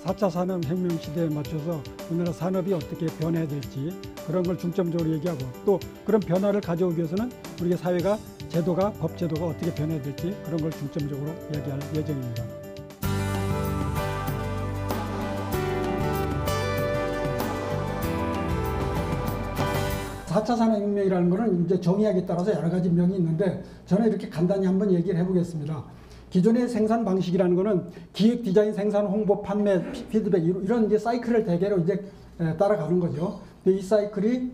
4차 산업혁명 시대에 맞춰서 우리나라 산업이 어떻게 변해야 될지 그런 걸 중점적으로 얘기하고 또 그런 변화를 가져오기 위해서는 우리 사회가 제도가 법제도가 어떻게 변해야 될지 그런 걸 중점적으로 이야기할 예정입니다. (4차) 산업혁명이라는 것은 이제 정의학에 따라서 여러 가지 명이 있는데 저는 이렇게 간단히 한번 얘기를 해보겠습니다. 기존의 생산 방식이라는 것은 기획, 디자인, 생산, 홍보, 판매, 피드백 이런 이제 사이클을 대개로 이제 따라가는 거죠. 이 사이클이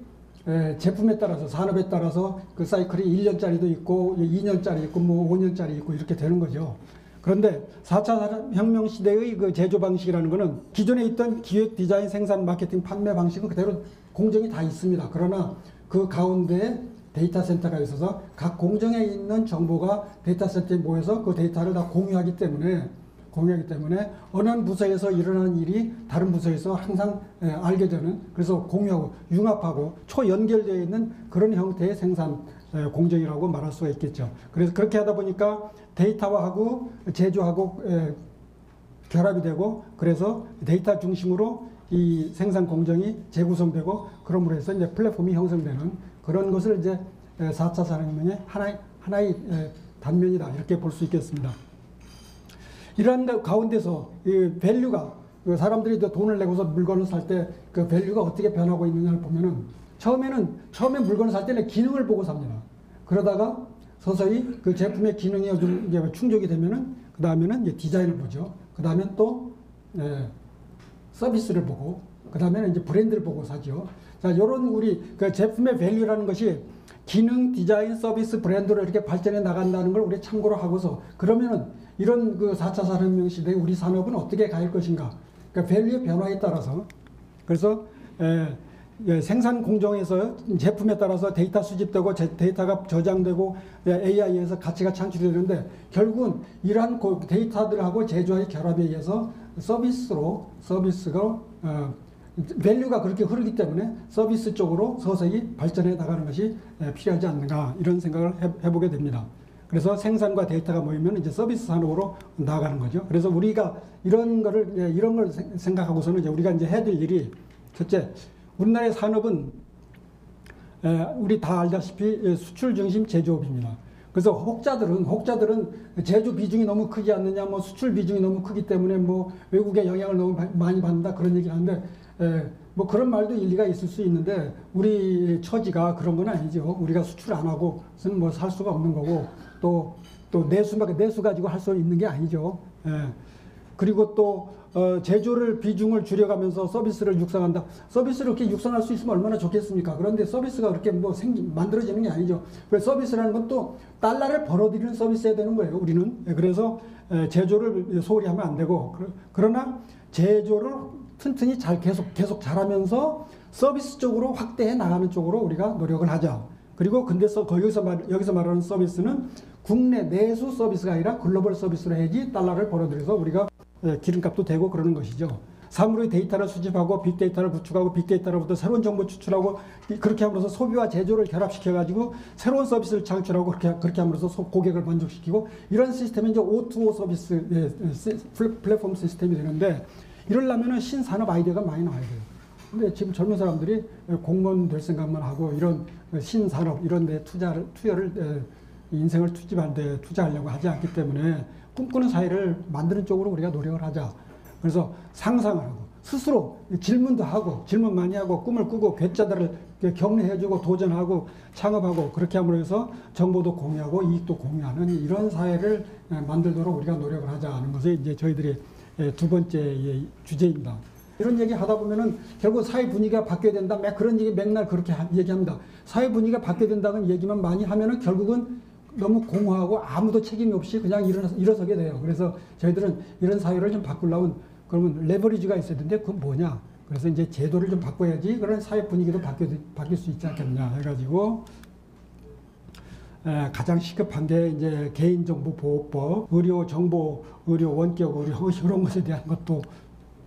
제품에 따라서 산업에 따라서 그 사이클이 1년짜리도 있고 2년짜리 있고 뭐 5년짜리 있고 이렇게 되는 거죠. 그런데 4차 산업혁명 시대의 그 제조 방식이라는 것은 기존에 있던 기획, 디자인, 생산, 마케팅, 판매 방식은 그대로 공정이 다 있습니다. 그러나 그 가운데 데이터 센터가 있어서 각 공정에 있는 정보가 데이터 센터에 모여서 그 데이터를 다 공유하기 때문에 어느 한 부서에서 일어나는 일이 다른 부서에서 항상 알게 되는, 그래서 공유하고 융합하고 초연결되어 있는 그런 형태의 생산 공정이라고 말할 수가 있겠죠. 그래서 그렇게 하다 보니까 데이터화하고 제조하고 결합이 되고, 그래서 데이터 중심으로 이 생산 공정이 재구성되고, 그러므로 해서 이제 플랫폼이 형성되는 그런 것을 이제 4차 산업혁명의 하나의 단면이다, 이렇게 볼 수 있겠습니다. 이러한 가운데서 이 밸류가, 사람들이 돈을 내고서 물건을 살 때 그 밸류가 어떻게 변하고 있느냐를 보면은 처음에 물건을 살 때는 기능을 보고 삽니다. 그러다가 서서히 그 제품의 기능이 좀 이제 충족이 되면은 그 다음에는 이제 디자인을 보죠. 그 다음엔 또 서비스를 보고, 그 다음에는 이제 브랜드를 보고 사죠. 자, 요런 우리 그 제품의 밸류라는 것이 기능, 디자인, 서비스, 브랜드로 이렇게 발전해 나간다는 걸 우리 참고로 하고서, 그러면은 이런 그 4차 산업혁명 시대에 우리 산업은 어떻게 갈 것인가. 그러니까 밸류의 변화에 따라서, 그래서 생산 공정에서 제품에 따라서 데이터 수집되고 데이터가 저장되고 AI에서 가치가 창출이 되는데, 결국은 이러한 데이터들하고 제조의 결합에 의해서 서비스가 밸류가 그렇게 흐르기 때문에 서비스 쪽으로 서서히 발전해 나가는 것이 필요하지 않는가, 이런 생각을 해보게 됩니다. 그래서 생산과 데이터가 모이면 이제 서비스 산업으로 나아가는 거죠. 그래서 우리가 이런 걸 생각하고서는 이제 우리가 이제 해야 될 일이, 첫째, 우리나라의 산업은 우리 다 알다시피 수출 중심 제조업입니다. 그래서 혹자들은 제조 비중이 너무 크지 않느냐, 뭐 수출 비중이 너무 크기 때문에 뭐 외국의 영향을 너무 많이 받는다, 그런 얘기를 하는데, 뭐 그런 말도 일리가 있을 수 있는데, 우리 처지가 그런 건 아니죠. 우리가 수출 안 하고는 뭐 살 수가 없는 거고, 또 내수 가지고 할 수 있는 게 아니죠. 그리고 또 제조를 비중을 줄여가면서 서비스를 육성한다. 서비스를 이렇게 육성할 수 있으면 얼마나 좋겠습니까? 그런데 서비스가 그렇게 뭐 만들어지는 게 아니죠. 그래서 서비스라는 건 또 달러를 벌어들이는 서비스여야 되는 거예요, 우리는. 그래서 제조를 소홀히 하면 안 되고, 그러나 제조를 튼튼히 계속 잘하면서 서비스 쪽으로 확대해 나가는 쪽으로 우리가 노력을 하자. 그리고 여기서 말하는 서비스는 국내 내수 서비스가 아니라 글로벌 서비스로 해야지 달러를 벌어들여서 우리가 기름값도 되고 그러는 것이죠. 사물의 데이터를 수집하고 빅데이터를 구축하고 빅데이터로부터 새로운 정보 추출하고, 그렇게 함으로써 소비와 제조를 결합시켜가지고 새로운 서비스를 창출하고, 그렇게 함으로써 고객을 만족시키고, 이런 시스템이 이제 O2O 서비스 플랫폼 시스템이 되는데, 이러려면은 신산업 아이디어가 많이 나와야 돼요. 근데 지금 젊은 사람들이 공무원 될 생각만 하고 이런 신산업 이런 데 인생을 투자하려고 하지 않기 때문에 꿈꾸는 사회를 만드는 쪽으로 우리가 노력을 하자. 그래서 상상을 하고 스스로 질문도 하고, 질문 많이 하고, 꿈을 꾸고, 괴짜들을 격려해주고 도전하고 창업하고, 그렇게 함으로 해서 정보도 공유하고 이익도 공유하는 이런 사회를 만들도록 우리가 노력을 하자는 것이 이제 저희들의 두 번째 주제입니다. 이런 얘기 하다 보면은 결국 사회 분위기가 바뀌어야 된다, 그런 얘기 맨날 그렇게 얘기합니다. 사회 분위기가 바뀌어야 된다는 얘기만 많이 하면은 결국은 너무 공허하고 아무도 책임이 없이 그냥 일어서게 돼요. 그래서 저희들은 이런 사회를 좀 바꾸려면, 그러면 레버리지가 있어야 되는데 그건 뭐냐? 그래서 이제 제도를 좀 바꿔야지 그런 사회 분위기도 바뀔 수 있지 않겠냐 해가지고, 가장 시급한 게 이제 개인정보보호법, 의료 원격 의료 이런 것에 대한 것도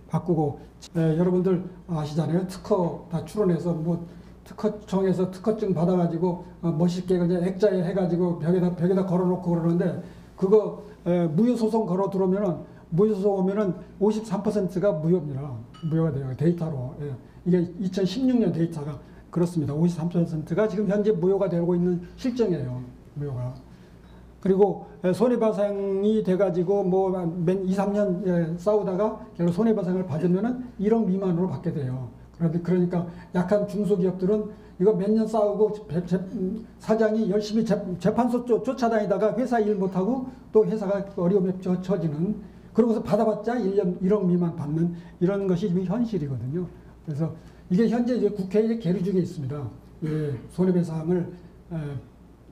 바꾸고, 여러분들 아시잖아요. 특허 다 출원해서 뭐 특허청에서 특허증 받아가지고 멋있게 그냥 액자에 해가지고 벽에다 걸어놓고 그러는데, 그거 무효소송 걸어 들어오면은 모여서 오면은 53%가 무효입니다. 무효가 돼요. 데이터로. 예. 이게 2016년 데이터가 그렇습니다. 53%가 지금 현재 무효가 되고 있는 실정이에요. 무효가. 그리고 손해배상이 돼가지고 뭐 2, 3년 싸우다가 결국 손해배상을 받으면은 1억 미만으로 받게 돼요. 그러니까 약한 중소기업들은 이거 몇 년 싸우고 사장이 열심히 재판소 쫓아다니다가 회사 일 못하고 또 회사가 어려움에 처지는, 그러고서 받아봤자 1억 미만 받는 이런 것이 현실이거든요. 그래서 이게 현재 이제 국회에 계류 중에 있습니다. 예, 손해배상을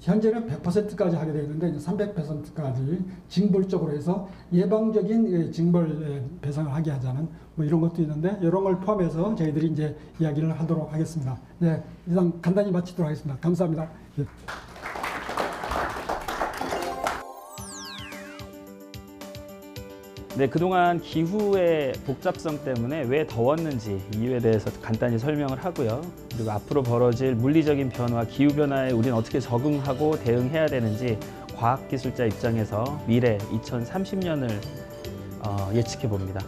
현재는 100%까지 하게 되어 있는데 300%까지 징벌적으로 해서 예방적인 징벌 배상을 하게 하자는 뭐 이런 것도 있는데, 이런 걸 포함해서 저희들이 이제 이야기를 하도록 하겠습니다. 네, 이상 간단히 마치도록 하겠습니다. 감사합니다. 예. 네, 그동안 기후의 복잡성 때문에 왜 더웠는지 이유에 대해서 간단히 설명을 하고요. 그리고 앞으로 벌어질 물리적인 변화, 기후변화에 우리는 어떻게 적응하고 대응해야 되는지 과학기술자 입장에서 미래 2030년을 예측해 봅니다.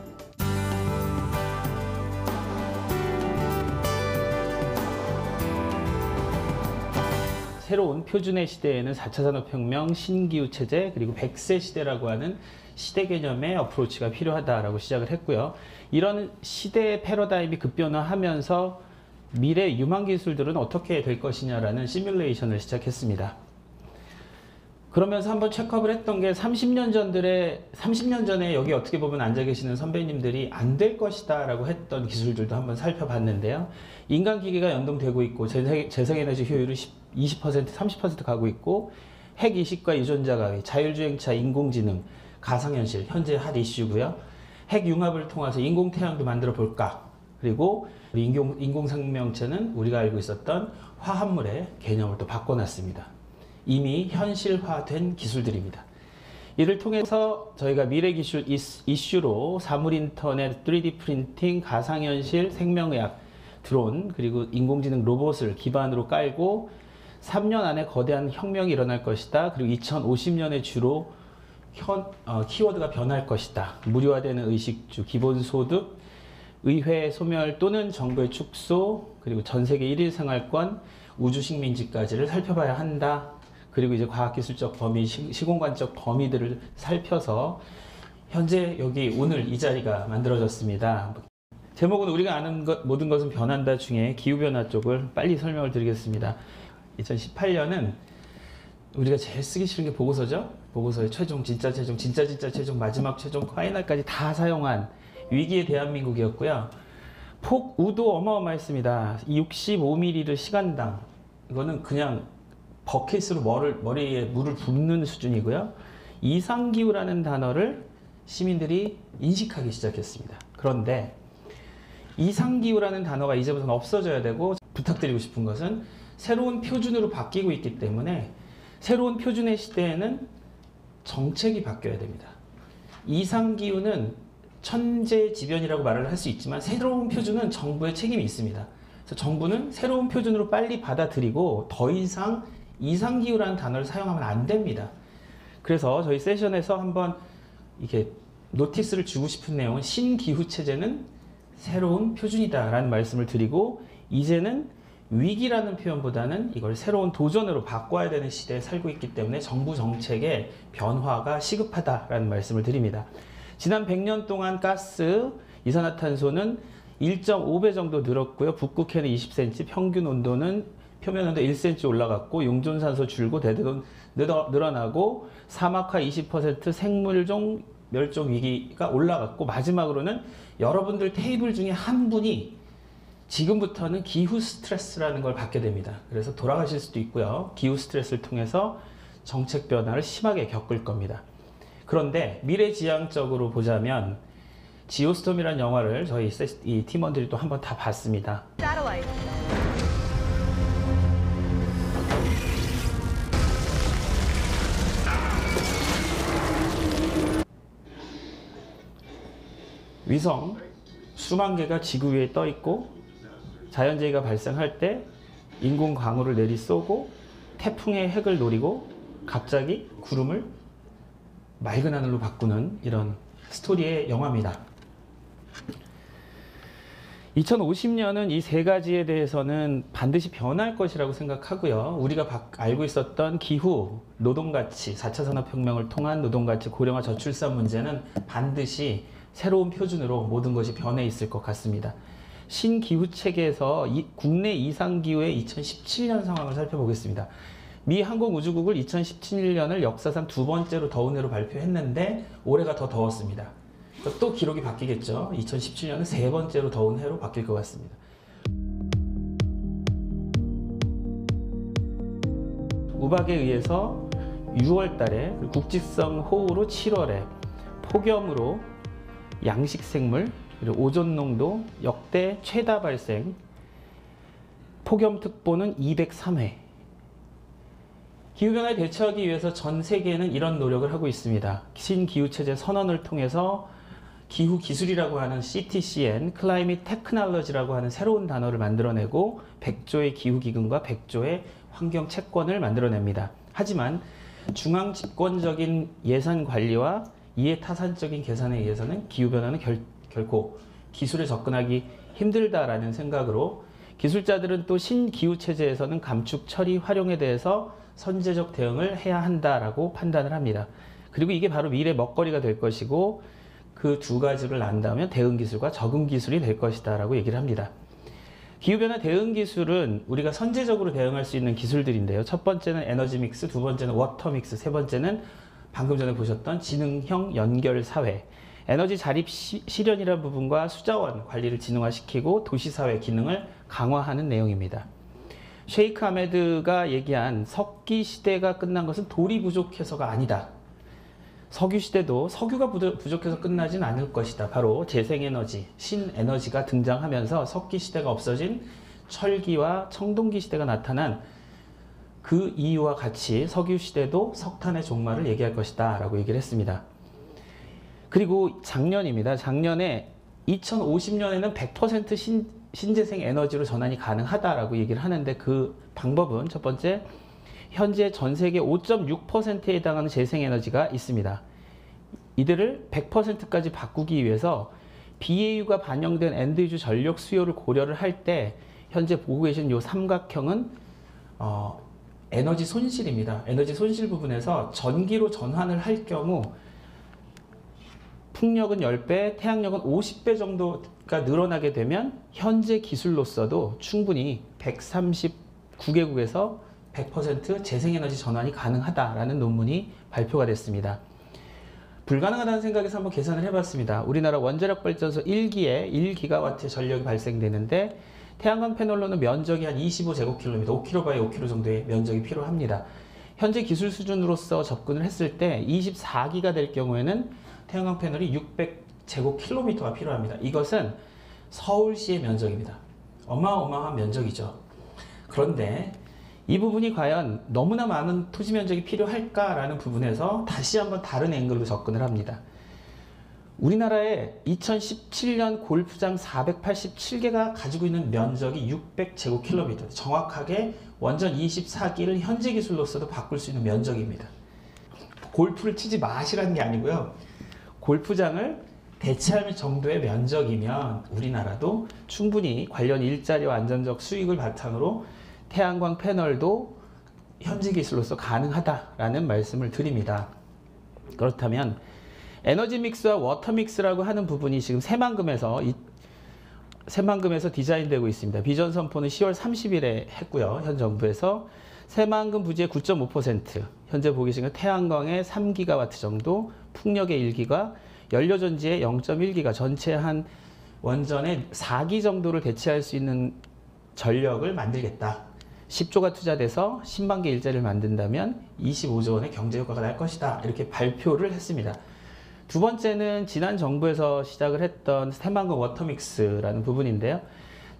새로운 표준의 시대에는 4차 산업혁명, 신기후체제, 그리고 100세 시대라고 하는 시대 개념의 어프로치가 필요하다라고 시작을 했고요. 이런 시대의 패러다임이 급변화하면서 미래 유망 기술들은 어떻게 될 것이냐라는 시뮬레이션을 시작했습니다. 그러면서 한번 체크업을 했던 게 30년 전에 여기 어떻게 보면 앉아 계시는 선배님들이 안 될 것이다 라고 했던 기술들도 한번 살펴봤는데요. 인간기계가 연동되고 있고 재생에너지 효율이 20%, 30% 가고 있고, 핵이식과 유전자 가위, 자율주행차, 인공지능, 가상현실, 현재 핫 이슈고요. 핵융합을 통해서 인공태양도 만들어 볼까? 그리고 인공생명체는 우리가 알고 있었던 화합물의 개념을 또 바꿔놨습니다. 이미 현실화된 기술들입니다. 이를 통해서 저희가 미래 기술 이슈로 사물인터넷, 3D 프린팅, 가상현실, 생명의학, 드론, 그리고 인공지능 로봇을 기반으로 깔고 3년 안에 거대한 혁명이 일어날 것이다. 그리고 2050년에 주로 키워드가 변할 것이다. 무료화되는 의식주, 기본소득, 의회 소멸 또는 정부의 축소, 그리고 전세계 1일 생활권, 우주식민지까지를 살펴봐야 한다. 그리고 이제 과학기술적 범위, 시공간적 범위들을 살펴서 현재 여기 오늘 이 자리가 만들어졌습니다. 제목은 우리가 아는 모든 것은 변한다 중에 기후변화 쪽을 빨리 설명을 드리겠습니다. 2018년은 우리가 제일 쓰기 싫은 게 보고서죠. 보고서의 최종, 진짜 최종, 진짜 최종, 마지막 최종, 파이널까지 다 사용한 위기의 대한민국이었고요. 폭우도 어마어마했습니다. 65mm를 시간당. 이거는 그냥 버킷으로 머리에 물을 붓는 수준이고요. 이상기후라는 단어를 시민들이 인식하기 시작했습니다. 그런데 이상기후라는 단어가 이제부터는 없어져야 되고, 부탁드리고 싶은 것은 새로운 표준으로 바뀌고 있기 때문에 새로운 표준의 시대에는 정책이 바뀌어야 됩니다. 이상기후는 천재지변이라고 말을 할 수 있지만 새로운 표준은 정부의 책임이 있습니다. 그래서 정부는 새로운 표준으로 빨리 받아들이고 더 이상 이상기후라는 단어를 사용하면 안 됩니다. 그래서 저희 세션에서 한번 이렇게 노티스를 주고 싶은 내용은 신기후체제는 새로운 표준이다 라는 말씀을 드리고, 이제는 위기라는 표현보다는 이걸 새로운 도전으로 바꿔야 되는 시대에 살고 있기 때문에 정부 정책의 변화가 시급하다라는 말씀을 드립니다. 지난 100년 동안 가스, 이산화탄소는 1.5배 정도 늘었고요. 북극해는 20cm, 평균 온도는 표면 온도 1cm 올라갔고, 용존산소 줄고 대대로 늘어나고, 사막화 20%, 생물종 멸종 위기가 올라갔고, 마지막으로는 여러분들 테이블 중에 한 분이 지금부터는 기후 스트레스라는 걸 받게 됩니다. 그래서 돌아가실 수도 있고요. 기후 스트레스를 통해서 정책 변화를 심하게 겪을 겁니다. 그런데 미래지향적으로 보자면 지오스톰이라는 영화를 저희 이 팀원들이 또 한번 다 봤습니다. 위성 수만 개가 지구 위에 떠 있고, 자연재해가 발생할 때 인공 강우를 내리쏘고 태풍의 핵을 노리고 갑자기 구름을 맑은 하늘로 바꾸는 이런 스토리의 영화입니다. 2050년은 이 세 가지에 대해서는 반드시 변할 것이라고 생각하고요. 우리가 알고 있었던 기후, 노동가치, 4차 산업혁명을 통한 노동가치, 고령화 저출산 문제는 반드시 새로운 표준으로 모든 것이 변해 있을 것 같습니다. 신기후체계에서 국내 이상기후의 2017년 상황을 살펴보겠습니다. 미 항공우주국은 2017년을 역사상 두 번째로 더운 해로 발표했는데 올해가 더 더웠습니다. 또 기록이 바뀌겠죠. 2017년은 세 번째로 더운 해로 바뀔 것 같습니다. 우박에 의해서 6월 달에, 국지성 호우로 7월에, 폭염으로 양식생물, 그리고 오존농도 역대 최다 발생, 폭염특보는 203회. 기후변화에 대처하기 위해서 전 세계는 이런 노력을 하고 있습니다. 신기후체제 선언을 통해서 기후기술이라고 하는 CTCN, Climate Technology라고 하는 새로운 단어를 만들어내고 100조의 기후기금과 100조의 환경채권을 만들어냅니다. 하지만 중앙집권적인 예산관리와 이해타산적인 계산에 의해서는 기후변화는 결코 기술에 접근하기 힘들다라는 생각으로 기술자들은 또 신기후체제에서는 감축, 처리, 활용에 대해서 선제적 대응을 해야 한다라고 판단을 합니다. 그리고 이게 바로 미래 먹거리가 될 것이고 그 두 가지를 안다면 대응기술과 적응기술이 될 것이다 라고 얘기를 합니다. 기후변화 대응기술은 우리가 선제적으로 대응할 수 있는 기술들인데요. 첫 번째는 에너지 믹스, 두 번째는 워터 믹스, 세 번째는 방금 전에 보셨던 지능형 연결사회, 에너지 자립 실현이라는 부분과 수자원 관리를 진흥화시키고 도시사회 기능을 강화하는 내용입니다. 셰이크 아메드가 얘기한 석기 시대가 끝난 것은 돌이 부족해서가 아니다. 석유 시대도 석유가 부족해서 끝나진 않을 것이다. 바로 재생에너지, 신에너지가 등장하면서 석기 시대가 없어진 철기와 청동기 시대가 나타난 그 이유와 같이 석유 시대도 석탄의 종말을 얘기할 것이다 라고 얘기를 했습니다. 그리고 작년입니다. 작년에 2050년에는 100% 신재생 에너지로 전환이 가능하다라고 얘기를 하는데 그 방법은 첫 번째, 현재 전 세계 5.6%에 해당하는 재생에너지가 있습니다. 이들을 100%까지 바꾸기 위해서 BAU가 반영된 엔드유저 전력 수요를 고려를 할 때 현재 보고 계신 이 삼각형은 에너지 손실입니다. 에너지 손실 부분에서 전기로 전환을 할 경우 풍력은 10배, 태양력은 50배 정도가 늘어나게 되면 현재 기술로서도 충분히 139개국에서 100% 재생에너지 전환이 가능하다라는 논문이 발표가 됐습니다. 불가능하다는 생각에서 한번 계산을 해봤습니다. 우리나라 원자력 발전소 1기에 1기가와트 전력이 발생되는데 태양광 패널로는 면적이 한 25제곱킬로미터, 5km 바이 5km 정도의 면적이 필요합니다. 현재 기술 수준으로서 접근을 했을 때 24기가 될 경우에는 태양광 패널이 600제곱킬로미터가 필요합니다. 이것은 서울시의 면적입니다. 어마어마한 면적이죠. 그런데 이 부분이 과연 너무나 많은 토지 면적이 필요할까라는 부분에서 다시 한번 다른 앵글로 접근을 합니다. 우리나라의 2017년 골프장 487개가 가지고 있는 면적이 600제곱킬로미터, 정확하게 원전 24기를 현재 기술로서도 바꿀 수 있는 면적입니다. 골프를 치지 마시라는 게 아니고요. 골프장을 대체할 정도의 면적이면 우리나라도 충분히 관련 일자리와 안전적 수익을 바탕으로 태양광 패널도 현재 기술로서 가능하다라는 말씀을 드립니다. 그렇다면 에너지 믹스와 워터 믹스라고 하는 부분이 지금 새만금에서 디자인되고 있습니다. 비전 선포는 10월 30일에 했고요. 현 정부에서 새만금 부지의 9.5%, 현재 보기 계신 태양광의 3기가와트 정도, 풍력의 1기가, 연료전지의 0.1기가, 전체 한 원전의 4기 정도를 대체할 수 있는 전력을 만들겠다. 10조가 투자돼서 10만 개 일자리를 만든다면 25조 원의 경제 효과가 날 것이다. 이렇게 발표를 했습니다. 두 번째는 지난 정부에서 시작을 했던 새만금 워터믹스라는 부분인데요.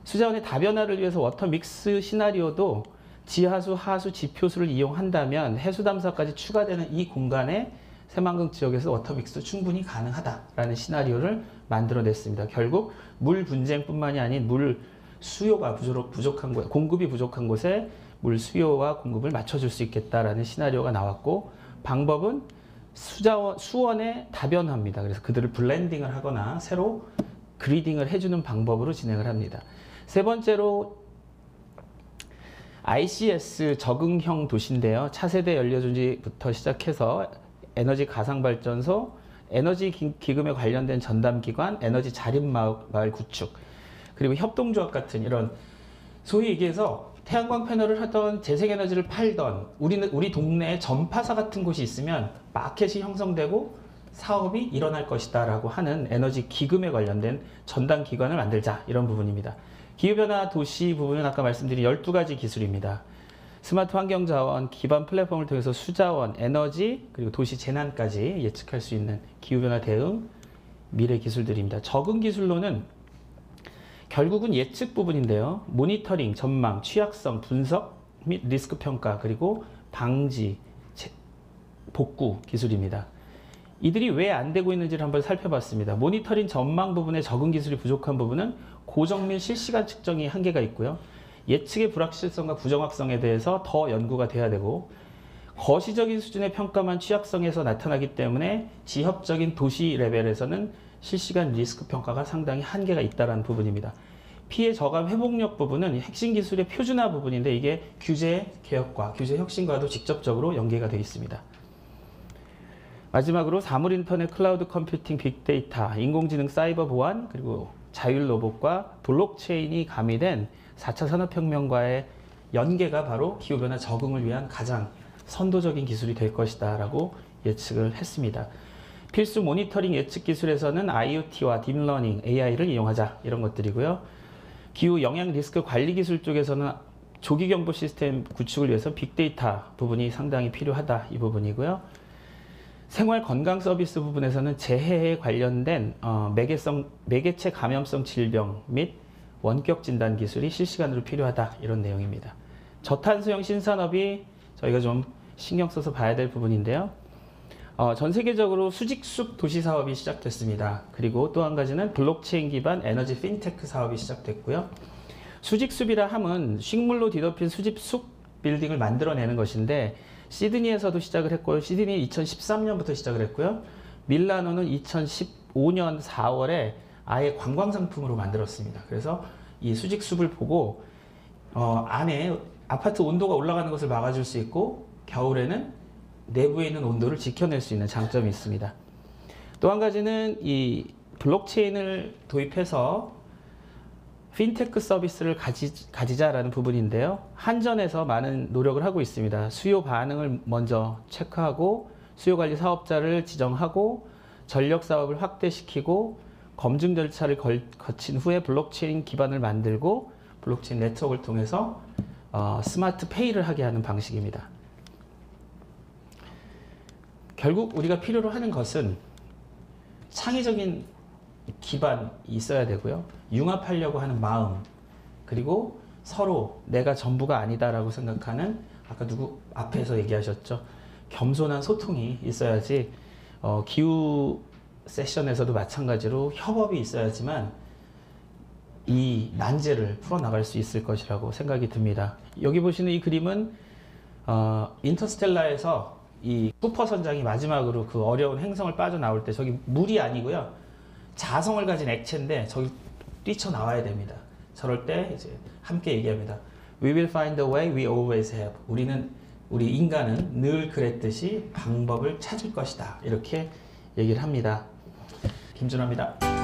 수자원의 다변화를 위해서 워터믹스 시나리오도 지하수, 하수, 지표수를 이용한다면 해수담사까지 추가되는 이 공간에 새만금 지역에서 워터믹스도 충분히 가능하다라는 시나리오를 만들어냈습니다. 결국 물 분쟁뿐만이 아닌 물 수요가 부족한 곳, 공급이 부족한 곳에 물 수요와 공급을 맞춰줄 수 있겠다라는 시나리오가 나왔고, 방법은 수원의 다변화입니다. 그래서 그들을 블렌딩을 하거나 새로 그리딩을 해주는 방법으로 진행을 합니다. 세 번째로 ICS 적응형 도시인데요. 차세대 연료전지부터 시작해서 에너지 가상발전소, 에너지 기금에 관련된 전담기관, 에너지 자립마을 구축, 그리고 협동조합 같은 이런 소위 얘기해서 태양광 패널을 하던 재생에너지를 팔던 우리 동네에 전파사 같은 곳이 있으면 마켓이 형성되고 사업이 일어날 것이다 라고 하는 에너지 기금에 관련된 전담 기관을 만들자, 이런 부분입니다. 기후변화 도시 부분은 아까 말씀드린 12가지 기술입니다. 스마트 환경자원, 기반 플랫폼을 통해서 수자원, 에너지, 그리고 도시 재난까지 예측할 수 있는 기후변화 대응 미래 기술들입니다. 적응 기술로는 결국은 예측 부분인데요. 모니터링, 전망, 취약성, 분석 및 리스크 평가, 그리고 방지, 복구 기술입니다. 이들이 왜 안 되고 있는지를 한번 살펴봤습니다. 모니터링, 전망 부분의 적응 기술이 부족한 부분은 고정 및 실시간 측정이 한계가 있고요. 예측의 불확실성과 부정확성에 대해서 더 연구가 돼야 되고, 거시적인 수준의 평가만 취약성에서 나타나기 때문에 지역적인 도시 레벨에서는 실시간 리스크 평가가 상당히 한계가 있다는 부분입니다. 피해 저감 회복력 부분은 핵심 기술의 표준화 부분인데 이게 규제 개혁과 규제 혁신과도 직접적으로 연계가 되어 있습니다. 마지막으로 사물 인터넷, 클라우드 컴퓨팅, 빅데이터, 인공지능, 사이버 보안, 그리고 자율 로봇과 블록체인이 가미된 4차 산업혁명과의 연계가 바로 기후변화 적응을 위한 가장 선도적인 기술이 될 것이다 라고 예측을 했습니다. 필수 모니터링 예측 기술에서는 IoT와 딥러닝, AI를 이용하자, 이런 것들이고요. 기후 영향 리스크 관리 기술 쪽에서는 조기 경보 시스템 구축을 위해서 빅데이터 부분이 상당히 필요하다, 이 부분이고요. 생활 건강 서비스 부분에서는 재해에 관련된 매개체 감염성 질병 및 원격 진단 기술이 실시간으로 필요하다, 이런 내용입니다. 저탄소형 신산업이 저희가 좀 신경 써서 봐야 될 부분인데요. 전 세계적으로 수직숲 도시 사업이 시작됐습니다. 그리고 또 한 가지는 블록체인 기반 에너지 핀테크 사업이 시작됐고요. 수직숲이라 함은 식물로 뒤덮인 수직숲 빌딩을 만들어내는 것인데, 시드니에서도 시작을 했고요. 시드니 2013년부터 시작을 했고요. 밀라노는 2015년 4월에 아예 관광 상품으로 만들었습니다. 그래서 이 수직숲을 보고 안에 아파트 온도가 올라가는 것을 막아줄 수 있고, 겨울에는 내부에 있는 온도를 지켜낼 수 있는 장점이 있습니다. 또 한 가지는 이 블록체인을 도입해서 핀테크 서비스를 가지자라는 부분인데요. 한전에서 많은 노력을 하고 있습니다. 수요 반응을 먼저 체크하고, 수요관리 사업자를 지정하고, 전력 사업을 확대시키고, 검증 절차를 거친 후에 블록체인 기반을 만들고, 블록체인 네트워크를 통해서 스마트 페이를 하게 하는 방식입니다. 결국 우리가 필요로 하는 것은 창의적인 기반이 있어야 되고요. 융합하려고 하는 마음, 그리고 서로 내가 전부가 아니다라고 생각하는, 아까 누구 앞에서 얘기하셨죠, 겸손한 소통이 있어야지, 기후 세션에서도 마찬가지로 협업이 있어야지만 이 난제를 풀어나갈 수 있을 것이라고 생각이 듭니다. 여기 보시는 이 그림은 인터스텔라에서 이 쿠퍼 선장이 마지막으로 그 어려운 행성을 빠져나올 때, 저기 물이 아니고요, 자성을 가진 액체인데 저기 뛰쳐나와야 됩니다. 저럴 때 이제 함께 얘기합니다. We will find a way, we always have. 우리 인간은 늘 그랬듯이 방법을 찾을 것이다, 이렇게 얘기를 합니다. 김준호입니다.